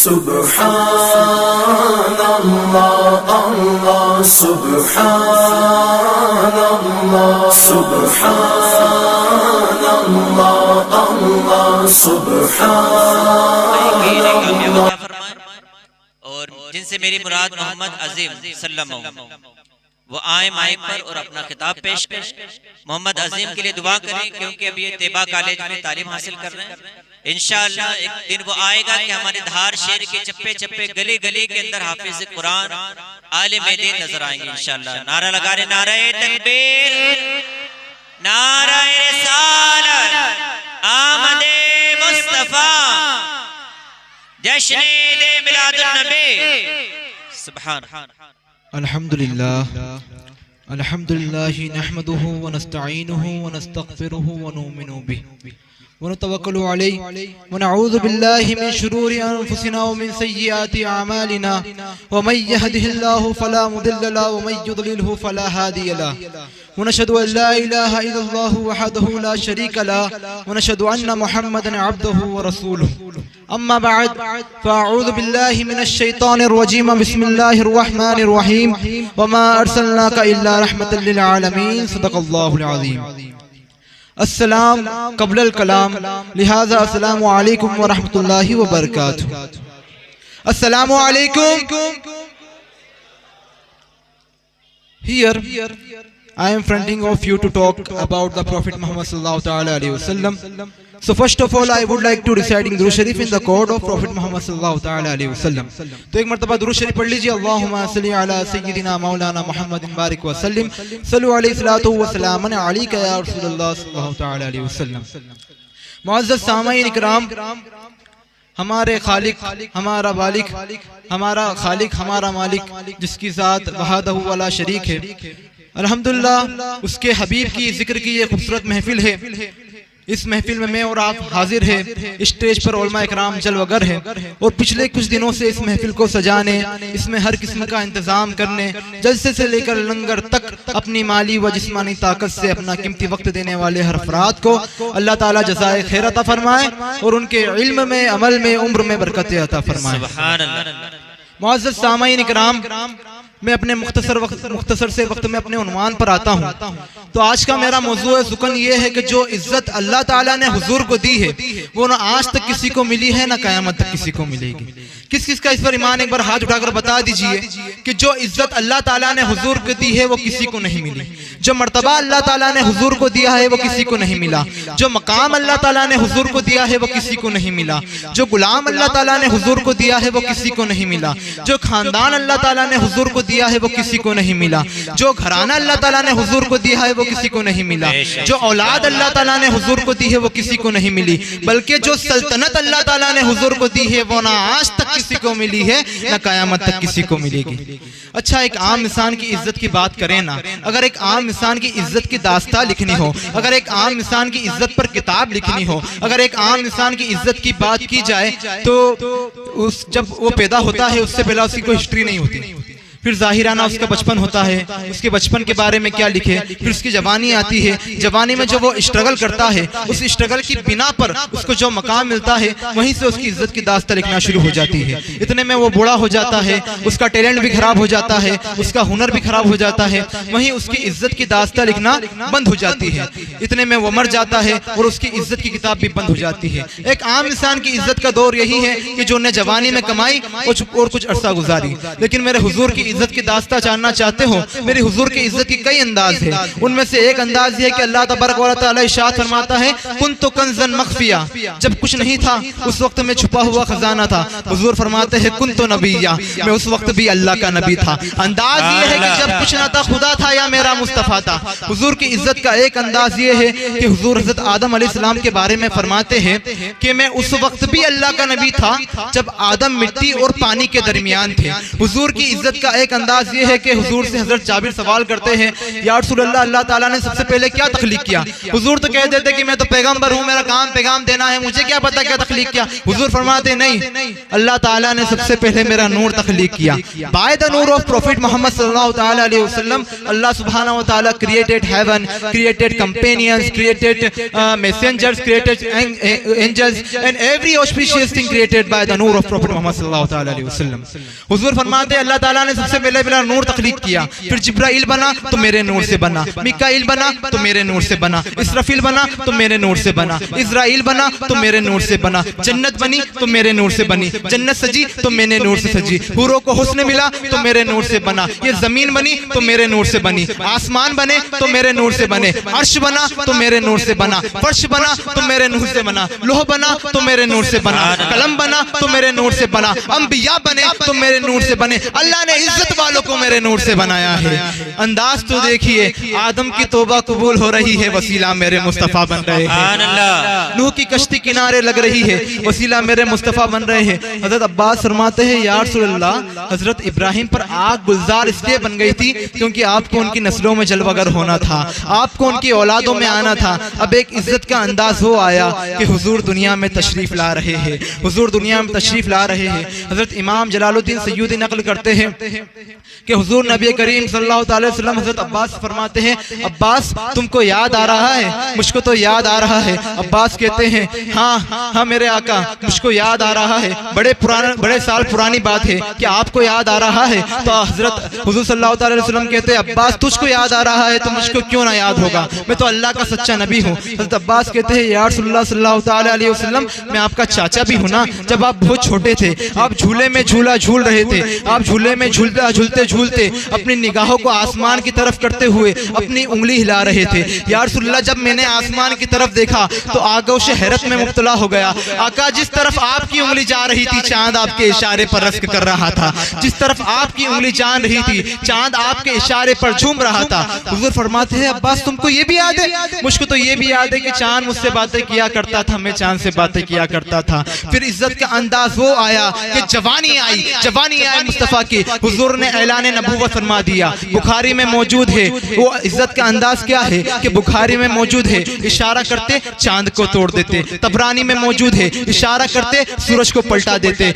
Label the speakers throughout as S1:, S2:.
S1: सुब्हानल्लाह अल्लाह सुब्हानल्लाह सुब्हानल्लाह अल्लाह सुब्हानल्लाह।
S2: और जिनसे मेरी मुराद मोहम्मद अजीम सल्लल्लाहु वो आए माइक पर और अपना खिताब पेश करें। मोहम्मद अजीम के लिए दुआ करें क्योंकि अभी ये तैयबा कॉलेज में तालीम हासिल कर रहे हैं। इंशाअल्लाह एक दिन वो आएगा कि हमारे धार शहर के चप्पे चप्पे गली गली के अंदर हाफिज कुरान आलिम दीन नजर आएंगे इंशाअल्लाह। नारा लगा रहे, नारे तकबीर, नारे रिसालत, आमदे मुस्तफा, जश्न दे मिलादुन नबी। सुभान
S3: अल्हम्दुलिल्लाह अल्हम्दुलिल्लाहि नहमदुहु व नस्तईनुहु व नस्तगफिरुहु व नुमिनु बिहि व नतवक्कलु अलैहि व नऊज़ु बिल्लाहि मिन शुरूरि अनफुसिना व मिन सय्यिआति अमालिना व मन यहदिहिल्लाहु फला मुदिल्ल लहु व मन युद्लिलहु फला हादिय लहु व नशहदु अन ला इलाहा इल्लल्लाहु वहदहु ला शरीका लहु व नशहदु अन्ना मुहम्मदन अब्दुहु व रसूलुहु। अम्मा बाद फ़अऊज़ु बिल्लाहि मिनश शैतानिर रजीम बिस्मिल्लाहिर रहमानिर रहीम वमा अर्सलनाका इल्ला रहमतल लिल आलमीन सदक़ल्लाहुल अज़ीम। अस्सलाम क़ब्लल कलाम लिहाज़ा अस्सलामु अलैकुम व रहमतुल्लाहि व बरकातुहू। अस्सलामु अलैकुम। Here I am fronting of you to talk about the Prophet Muhammad sallallahu ta'ala alaihi wasallam. So first of all I would like to reciting Durud Sharif in the court of Prophet Muhammad sallallahu ta'ala alaihi wasallam. तो एक मर्तबा दुरूद शरीफ पढ़ लीजिए। अल्लाहुम्मा सल्ली अला सय्यिदिना मौलाना मुहम्मदिन बारिक व सल्लिम सल्लु अलैहि सलातु व सलाम अलैका या रसूलल्लाह सल्लल्लाहु ta'ala अलैहि वसल्लम। मुअज़्ज़ज़ सामईन इकराम, हमारे खालिक, हमारा बालिक, हमारा खालिक, हमारा मालिक जिसकी ज़ात वहदहु वला शरीक है, अल्हम्दुलिल्लाह उसके हबीब की जिक्र की ये खूबसूरत महफिल है। इस महफिल में मैं और आप हाजिर है। स्टेज पर उलमा इकराम जलवगर है और पिछले कुछ दिनों से इस महफिल को सजाने, इसमें हर किस्म का इंतजाम करने, जलसे से लेकर लंगर तक अपनी माली व जिस्मानी ताकत से अपना कीमती वक्त देने वाले हर अफराद को अल्लाह ताला जज़ाए खैर अता फरमाए और उनके इल्म में, अमल में, उम्र में बरकत अता फरमाए। मुअज़्ज़ज़ सामईन इकराम, मैं अपने मुख्तसर से वक्त में अपने उन्वान पर आता हूँ। तो आज का मेरा मौजू सुकन ये है कि जो इज्जत अल्लाह ताला ने हुजूर को दी है वो ना आज तक किसी को मिली है ना क़यामत तक किसी को मिलेगी। किस किस का इस पर ईमान एक बार हाथ उठाकर बता दीजिए कि जो इज्जत अल्लाह ताला ने हुजूर को दी है वो किसी को नहीं मिली। जो मर्तबा अल्लाह ताला ने हुजूर को दिया है वो किसी को नहीं मिला। जो मकाम अल्लाह ताला ने हुजूर को दिया है वो किसी को नहीं मिला। जो गुलाम अल्लाह ताला ने हुजूर को दिया है वो किसी को नहीं मिला। जो खानदान अल्लाह ताला ने हुजूर को दिया है वो किसी को नहीं मिला। जो घराना अल्लाह ताला ने हुजूर को दिया है वो किसी को नहीं मिला। जो औलाद अल्लाह ताला ने हुजूर को दी है वो किसी को नहीं मिली। बल्कि जो सल्तनत अल्लाह ताला ने हुजूर को दी है वो ना आज तक किसी को मिली है ना क़यामत तक किसी को मिलेगी। अच्छा, एक आम इंसान की इज्जत की बात करें ना, अगर एक आम इंसान की इज्जत की दास्ता लिखनी हो, अगर एक आम इंसान की इज्जत पर किताब लिखनी हो, अगर एक आम इंसान की इज्जत की बात की जाए तो जब वो पैदा होता है उससे पहले उसकी कोई हिस्ट्री नहीं होती। फिर जाहिराना उसका बचपन होता है, उसके बचपन के बारे में क्या लिखे। फिर उसकी जवानी आती है, जवानी में जो वो स्ट्रगल करता है उस स्ट्रगल की बिना पर उसको जो मकाम मिलता है वहीं से उसकी इज्जत की दास्ता लिखना शुरू हो जाती है। इतने में वो बूढ़ा हो जाता है, उसका टैलेंट भी खराब हो जाता है, उसका हुनर भी खराब हो जाता है, वहीं उसकी इज्जत की दास्ता लिखना बंद हो जाती है। इतने में वो मर जाता है और उसकी इज्जत की किताब भी बंद हो जाती है। एक आम इंसान की इज्जत का दौर यही है कि जो ने जवानी में कमाई और कुछ अरसा गुजारी। लेकिन मेरे हुजूर की इज्जत की दास्ता जानना चाहते हो, मेरे हुजूर की इज्जत की कई अंदाज है। उनमें से एक अंदाज ये है कि अल्लाह तबारक व तआला इरशाद फरमाता है, कुन्तु कंज़न मख्फिया, जब कुछ नहीं था उस वक्त में छुपा हुआ खजाना था। हुजूर फरमाते हैं कुन्तु नबिय्या, मैं उस वक्त भी अल्लाह का नबी था। अंदाज ये है कि जब कुछ ना था खुदा था या मेरा मुस्तफा था। हुजूर की इज्जत का एक अंदाज ये है कि हुजूर हज़रत आदम अलैहिस्सलाम के बारे में फरमाते हैं कि मैं उस वक्त भी अल्लाह का नबी था जब आदम मिट्टी और पानी के दरमियान थे। हुजूर की इज्जत का एक अंदाज ये है कि हुजूर से हजरत जाबिर सवाल करते हैं, या रसूल अल्लाह, अल्लाह ताला ने सबसे पहले क्या तख्लीक किया? हुजूर तो कह देते कि मैं तो पैगंबर हूँ, मेरा काम पैगाम देना है, मुझे क्या पता क्या तख्लीक किया। हुजूर फरमाते नहीं, अल्लाह ताला ने सबसे पहले मेरा नूर तख्लीक किया। बाय द नूर ऑफ प्रॉफिट मोहम्मद सल्लल्लाहु ताला अलैहि वसल्लम, अल्लाह सुब्हानहू व तआला created heaven, created companions, created messengers, created angels and every auspicious thing created by the नूर ऑफ प्रॉफिट मोहम्मद सल्लल्लाहु ताला अलैहि वसल्लम। हुजूर फरमाते अल्लाह ताला ने सबसे पहले मेरा नूर तख्लीक किया, फिर जिब्राइल बना तो मेरे नूर से बना, मिकाइल बना तो मेरे नूर से बना, इसराफिल बना तो मेरे नूर से बना, इज़राइल बना तो मेरे नूर से बना, जन्नत बनी तो मेरे नूर से बनी, जन्नत सजी तो मेरे नूर से सजी, हूरों को हुस्न मिला तो मेरे नूर से बना, ये जमीन बनी तो मेरे नूर से बनी, आसमान बने तो मेरे नूर से बने, अर्श बना तो मेरे नूर से बना, फर्श बना तो मेरे नूर से बना, लोह बना तो मेरे नूर से बना, कलम बना तो मेरे नूर से बना, अंबिया बने तो मेरे नूर से बने। अल्लाह ने इज्जत वालों को मेरे नूर से बनाया है। अंदाज तो देखिए, आदम की तौबा कबूल हो रही है, वसीला मेरे मुस्तफ़ा बन रहे हैं। नूह की कश्ती किनारे लग रही है, वसीला मेरे मुस्तफ़ा बन रहे हैं। हजरत अब्बास फरमाते हैं, या रसूल अल्लाह, हजरत इब्राहिम पर आग गुलजार इसलिए बन गई थी क्योंकि आपको उनकी नस्लों में जलवागर होना था, आपको उनकी औलादों में आना था। अब एक इज्जत का अंदाज हो आया कि हुजूर दुनिया में तशरीफ ला रहे हैं, हुजूर दुनिया में तशरीफ ला रहे हैं। हजरत इमाम जलालुद्दीन सय्यूदी नकल करते हैं कि हुजूर नबी करीम सल्लल्लाहु अलैहि वसल्लम हजरत अब्बास फरमाते हैं, अब्बास तुमको याद आ रहा है? मुझको तो याद आ रहा है। अब्बास कहते हैं, हाँ हाँ मेरे आका, मुझको याद आ रहा है, बड़े साल पुरानी बात है कि आपको याद आ रहा है। तो हजरत हुजूर सल्लल्लाहु अलैहि वसल्लम कहते हैं, अब्बास तुझको याद आ रहा है तो मुझको क्यों ना याद होगा, मैं तो अल्लाह का सच्चा नबी हूँ। हजरत अब्बास कहते हैं, या रसूलुल्लाह सल्लल्लाहु अलैहि वसल्लम, मैं आपका चाचा भी हूँ ना। जब आप बहुत छोटे थे, आप झूले में झूला झूल रहे थे, आप झूले में झूलते झूलते अपनी निगाहों को आसमान की तरफ करते हुए अपनी उंगली हिला रहे थे। या रसूलुल्लाह, जब मैंने आसमान की तरफ देखा तो आगोश हैरत में मुब्तला हो गया। आका, जिस तरफ आपकी उंगली जा रही थी, चांद आपके इशारे पर रस्क कर रहा था। जिस तरफ आपकी उंगली जान रही थी, चांद आपके इशारे पर झूम रहा था। हुजूर फरमाते हैं, अब्बास तुमको ये भी याद है? मुझको तो ये भी याद है कि चांद मुझसे बातें किया करता था, मैं चांद से बातें किया करता था। फिर इज्जत का अंदाज वो आया कि जवानी आई मुस्तफा की। हुजूर ने ऐलान नबूवत फरमा दिया, बुखारी में मौजूद है। वो इज्जत का अंदाज क्या है कि बुखारी में मौजूद है, इशारा करते चांद को तोड़ देते। तबरानी में मौजूद है, इशारा करते सूरज को पलटा देते।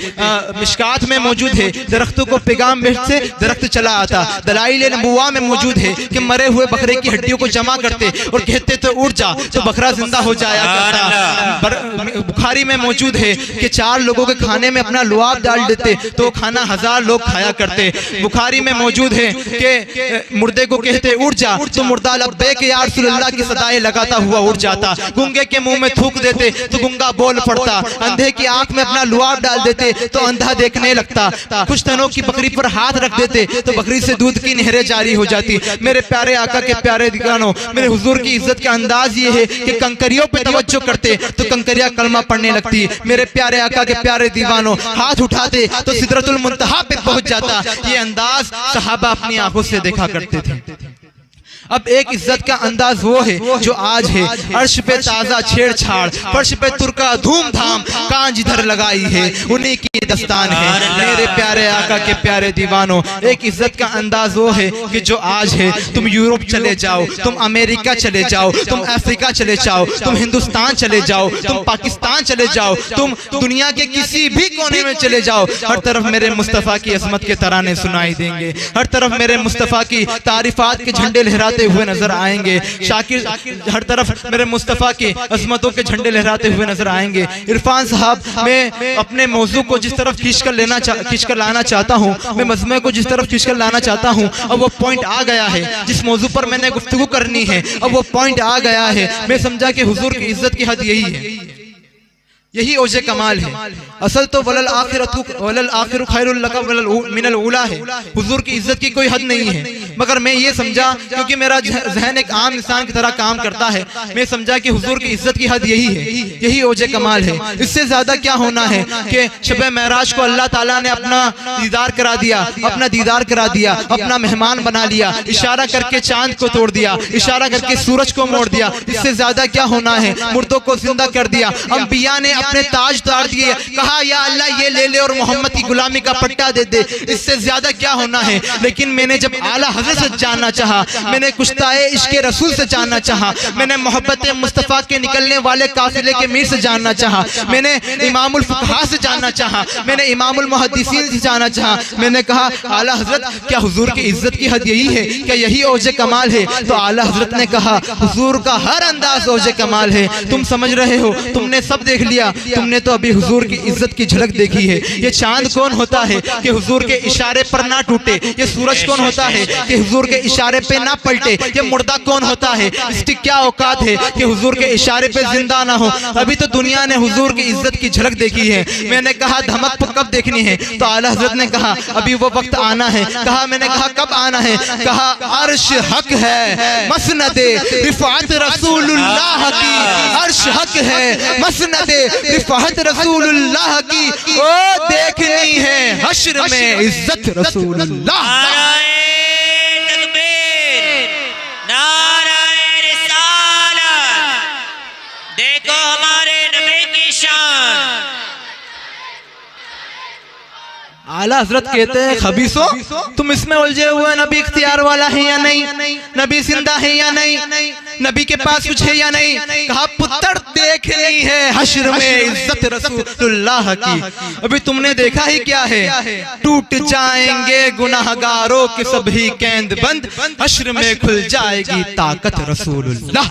S3: मिशकात में मौजूद है, दरख्तों को पैगाम भेजते दरख्त चला आता। दलाइल नबुवा में मौजूद है कि मरे हुए बकरे की हड्डियों को जमा करते और कहते तो उठ जा, तो बकरा जिंदा हो जाया करता। बुखारी में मौजूद है कि 4 लोगों के खाने में अपना लुआब डाल देते तो खाना 1000 लोग खाया करते। बुखारी में मौजूद है कि मुर्दे को कहते उठ जा, तो मुर्दा लब्बैक या रसूलल्लाह की सदाएं लगाता हुआ उठ जाता। गूंगे के मुंह में थूक देते तो गूंगा बोल पड़ता। अंधे की आंख में अपना लुआब डाल देते तो अंधा देखने लगता। कुछ तनों की बकरी पर हाथ रख देते तो बकरी से दूध की नहरें जारी हो जाती। मेरे प्यारे आका के प्यारे दीवानों, मेरे हुजूर की इज्जत का अंदाज ये है कि कंकरियों पे तवज्जो करते तो कंकरियां कलमा पढ़ने लगती। मेरे प्यारे आका के प्यारे दीवानों, हाथ उठाते तो सिदरतुल मुंतहा पे पहुंच जाता। ये अंदाज सहाबा अपनी आंखों से देखा करते थे। अब एक इज्जत का अंदाज वो है जो आज है। अर्श पे ताजा छेड़छाड़, फर्श पे तुर्का धूमधाम, कान जिधर लगाई है उन्हीं की दस्तान है। मेरे प्यारे आका के प्यारे दीवानों, एक इज्जत का अंदाज वो है कि जो आज है। तुम यूरोप चले जाओ, तुम अमेरिका चले जाओ, तुम अफ्रीका चले जाओ, तुम हिंदुस्तान चले जाओ, तुम पाकिस्तान चले जाओ, तुम दुनिया के किसी भी कोने में चले जाओ, हर तरफ मेरे मुस्तफ़ा की अजमत के तराने सुनाई देंगे। हर तरफ मेरे मुस्तफ़ा की तारीफात के झंडे लहराते हुए नजर आएंगे। शाकिर हर तरफ मेरे मुस्तफ़ा की अजमतों के झंडे लहराते हुए नजर आएंगे। इरफान साहब, मैं अपने मौजू को जिस तरफ खींच कर लाना चाहता हूँ, मैं मजमे को जिस तरफ खींच कर लाना चाहता हूँ, अब वो पॉइंट आ गया है। जिस मौजू पर मैंने गुफ्तगू करनी है, अब वो पॉइंट आ गया है। मैं समझा कि हुजूर की इज्जत की हद यही है, यही ओजे कमाल है। असल तो वलल आखिरु खैरुल लक मिनल ऊला है। हुजूर की इज्जत की कोई हद नहीं है, मगर मैं ये समझा, क्योंकि मेरा जहन एक आम इंसान की तरह काम करता है, मैं समझा कि हुजूर की इज्जत की हद यही है, यही ओजे कमाल है। इससे ज्यादा क्या होना है कि शब मेराज को अल्लाह ताला ने अपना दीदार करा दिया, अपना मेहमान बना लिया, इशारा करके चांद को तोड़ दिया, इशारा करके सूरज को मोड़ दिया। इससे ज्यादा क्या होना है, मुर्दों को जिंदा कर दिया। अंबिया ने अपने ताज उतार दिए, कहा या अल्लाह ये ले ले और मोहम्मद की गुलामी का पट्टा दे दे, इससे ज्यादा क्या होना है। लेकिन मैंने जब आला हजरत से जानना चाहा, मैंने कुश्ताए इश्क रसूल से जानना चाहा, मैंने मोहब्बत मुस्तफ़ा के निकलने वाले काफिले के मीर से जानना चाहा, मैंने इमामुल फुक़हा से जानना चाहा, मैंने इमामुल मुहद्दिसीन से जानना चाहा। मैंने कहा आला हजरत क्या हुजूर की इज्जत की हद यही है, क्या यही औजे कमाल है? तो आला हजरत ने कहा हुजूर का हर अंदाज औजे कमाल है। तुम समझ रहे हो, तुमने सब देख लिया, तुमने तो अभी हुजूर की इज्जत की झलक देखी है। ये चांद कौन होता है कि हुजूर के इशारे पर ना टूटे? ये सूरज कौन होता है कि हुजूर के इशारे पे ना पलटे? ये मुर्दा कौन होता है, इसकी क्या औकात है कि हुजूर के इशारे पे जिंदा ना हो? अभी तो दुनिया ने हुजूर की इज्जत की झलक देखी है। मैंने कहा धमक कब देखनी है? तो आला हजरत ने कहा अभी वो वक्त आना है। कहा मैंने कहा कब आना है? कहा अर्श हक है, मसनदे रिफात रसूलुल्लाह की, अर्श हक है, मसनदे रिफात रसूलुल्लाह की, ओ देखनी है हश्र में इज्जत रसूलुल्लाह।
S2: नाराए तकबीर, नाराए रिसालत, देखो हमारे नबी की शान।
S3: आला हजरत कहते हैं खबीसो तुम इसमें उलझे हुए, नबी इख्तियार वाला है या नहीं, नबी जिंदा है या नहीं, नबी के पास कुछ है या नहीं? कहा पुत्र देखनी है हश्र में इज्जत रसूलुल्लाह की। अभी तुमने देखा ही क्या है, टूट जाएंगे गुनाहगारों के सभी कैद बंद, हश्र में खुल जाएगी ताकत रसूलुल्लाह।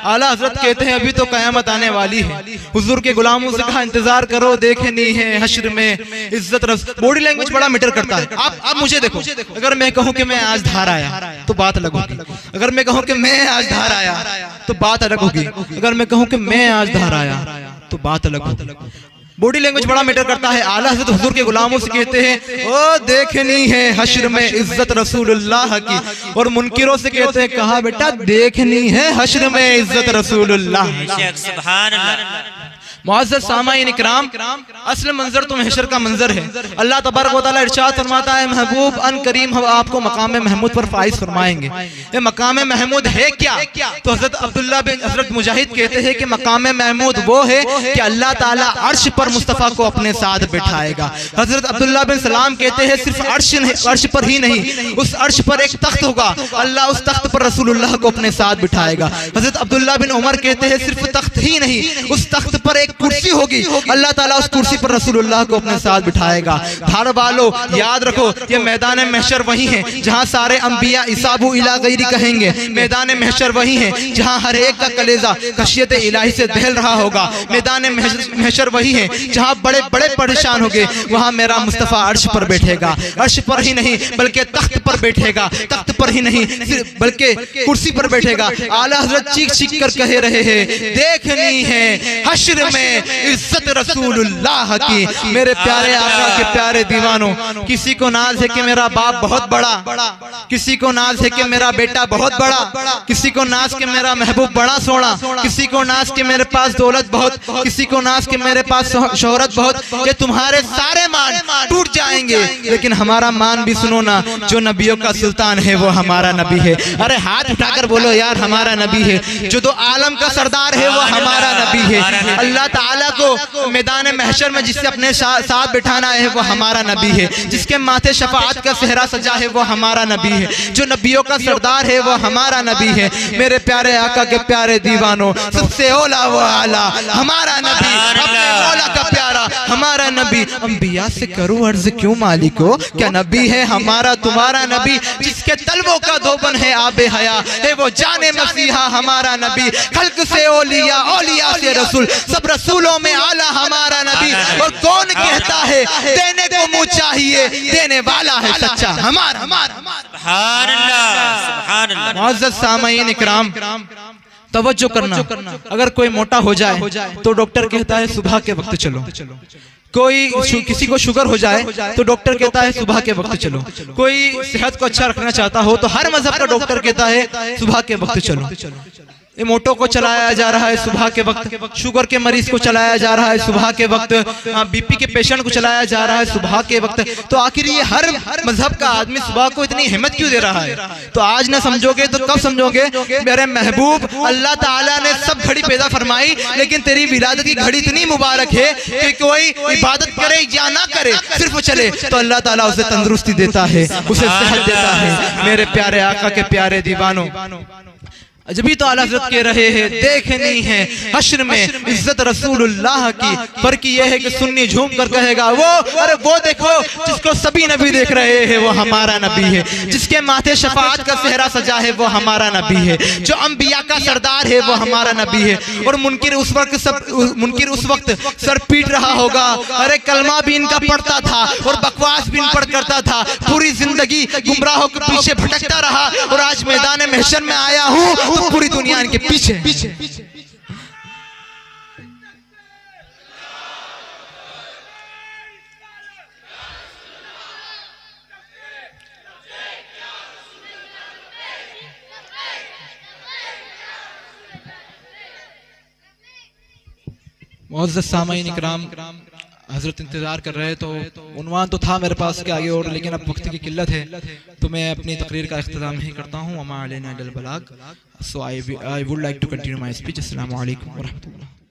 S3: आला हजरत कहते हैं अभी तो कयामत आने वाली है। हुजूर के गुलामों से कहा इंतजार करो, देखनी है हश्र में इज्जत रसूल। बॉडी लैंग्वेज बड़ा मैटर करता है। आप मुझे देखो, अगर मैं कहूं कि मैं आज धार आया तो बात अलग होगी, अगर मैं कहूं कि मैं आज धार आया तो बात अलग होगी, अगर मैं कहूं कि मैं आज धार आया तो बात अलग होगी। बॉडी लैंग्वेज बड़ा मैटर करता है। आला हज़रत हुजूर के गुलामों से कहते हैं ओ देखनी है हश्र में इज्जत रसूलुल्लाह की, और मुनकिरों से कहते हैं कहा बेटा देखनी है हश्र में इज्जत रसूलुल्लाह।
S2: सुभान अल्लाह।
S3: मुअज़्ज़ज़ सामाईन इकराम, असल मंजर तो महशर का मंजर है। अल्लाह तबारक व तआला इरशाद फरमाता है महबूब अन करीम हम आपको मकाम महमूद पर फाइज फरमाएंगे। ये मकाम महमूद है क्या? तो हज़रत अब्दुल्लाह बिन हज़रत मुजाहिद कहते हैं कि मकाम महमूद वो है कि अल्लाह ताला अर्श पर मुस्तफ़ा को अपने साथ बिठाएगा। हज़रत अब्दुल्लाह बिन सलाम कहते हैं सिर्फ अर्श पर ही नहीं, उस अर्श पर एक तख्त होगा, अल्लाह उस तख्त पर रसूलुल्लाह को अपने साथ बिठाएगा। हज़रत अब्दुल्लाह बिन उमर कहते हैं सिर्फ तख्त ही नहीं, उस तख्त पर एक कुर्सी होगी, अल्लाह ताला उस कुर्सी पर रसूलुल्लाह को अपने साथ बिठाएगा। धार वालों याद रखो ये मैदान महशर वही है जहां सारे अंबिया इसाबु इला गैरी कहेंगे। मैदान महशर वही है जहां हर एक का कलेजा खशियत इलाही से दहल रहा होगा। मैदान महशर वही है जहां बड़े बड़े परेशान होंगे, वहां मेरा मुस्तफ़ा अर्श पर बैठेगा। अर्श पर ही नहीं बल्कि तख्त पर बैठेगा, तख्त पर ही नहीं बल्कि कुर्सी पर बैठेगा। आला हज़रत चीख चीख कर कह रहे हैं देखनी है हश्र में इज्जत रसूलुल्लाह की। मेरे प्यारे आका के प्यारे दीवानों, किसी को नाज है कि मेरा बाप बहुत बड़ा, किसी को नाज है कि मेरा बेटा बहुत बड़ा, किसी को नाज के मेरा महबूब बड़ा सोना, किसी को नाज के मेरे पास दौलत बहुत, किसी को नाज के मेरे पास शोहरत बहुत। ये तुम्हारे सारे मान टूट जाएंगे, लेकिन हमारा मान भी सुनो ना, जो नबियों का सुल्तान है वो हमारा नबी है। अरे हाथ उठाकर बोलो यार हमारा नबी है। जो दो आलम का सरदार है वो हमारा नबी है। अल्लाह ताला को मैदान महशर में जिससे अपने साथ बिठाना है वो हमारा नबी है। जिसके माथे शफाअत का सेहरा सजा है वो हमारा नबी है। जो नबियों का सरदार है वो हमारा नबी है। मेरे प्यारे आका के प्यारे दीवानों, सबसे ओला वो आला हमारा नबी, अपने मौला का प्यारा हमारा नबी। अंबिया से करूं अर्ज क्यों मालिको, क्या नबी है हमारा तुम्हारा नबी? जिसके तलवों का धोबन है आबे हया है वो जाने मसीहा हमारा नबी। खल्क से ओलिया, ओलिया से रसूल, सब रसूलों में आला हमारा नबी। और कौन कहता है देने को मुँह चाहिए, देने वाला है सच्चा हमारा।
S2: सुभान अल्लाह, सुभान अल्लाह।
S3: मुअज़्ज़ज़ सामाईन इकराम, तवज्जो करना। अगर कोई मोटा हो जाए तो डॉक्टर कहता है सुबह के वक्त चलो। कोई किसी को शुगर हो जाए तो डॉक्टर कहता है सुबह के वक्त चलो। कोई सेहत को अच्छा रखना चाहता हो तो हर मजहब का डॉक्टर कहता है सुबह के वक्त चलो। मोटो को चलाया जा रहा है सुबह के वक्त, शुगर के मरीज को चलाया जा रहा है सुबह के वक्त, बीपी के पेशेंट को चलाया जा रहा है सुबह के वक्त। तो आखिर ये हर मजहब का आदमी सुबह को इतनी हिम्मत क्यों दे रहा है? तो आज ना समझोगे तो कब समझोगे? मेरे महबूब, अल्लाह ताला ने सब घड़ी पैदा फरमाई, लेकिन तेरी विलादत की घड़ी इतनी मुबारक है कि कोई इबादत करे या ना करे, सिर्फ चले तो अल्लाह ताला उसे तंदुरुस्ती देता है, उसे सेहत देता है। मेरे प्यारे आका के प्यारे दीवानों, जभी तो आला हज़रत कह रहे हैं देखनी है हश्र में इज्जत रसूलुल्लाह की, पर कि यह है कि सुन्नी झूम कर कहेगा वो, अरे वो देखो जिसको सभी नबी देख रहे हैं वो हमारा नबी है, जिसके माथे शफाअत का सेहरा सजा है वो हमारा नबी है, जो अंबिया का सरदार है वो हमारा नबी है। और मुनकिर उस वक्त सर पीट रहा होगा, अरे कलमा भी इनका पढ़ता था और बकवास भी इन पर करता था, पूरी जिंदगी गुमराहों के पीछे भटकता रहा और आज मैदान महशर में आया हूँ तो पूरी दुनिया इनके पीछे। मुअज़्ज़ज़ सामईन इकराम, हजरत इंतजार कर रहे, तो उन्वान तो था मेरे पास के आगे और, लेकिन अब वक्त की किल्लत है तो मैं अपनी तकरीर का इख्तिताम नहीं करता हूँ। वमा अलैना इल्लल बलाग। So I would like to continue my speech. अस्सलामु अलैकुम व रहमतुल्लाह।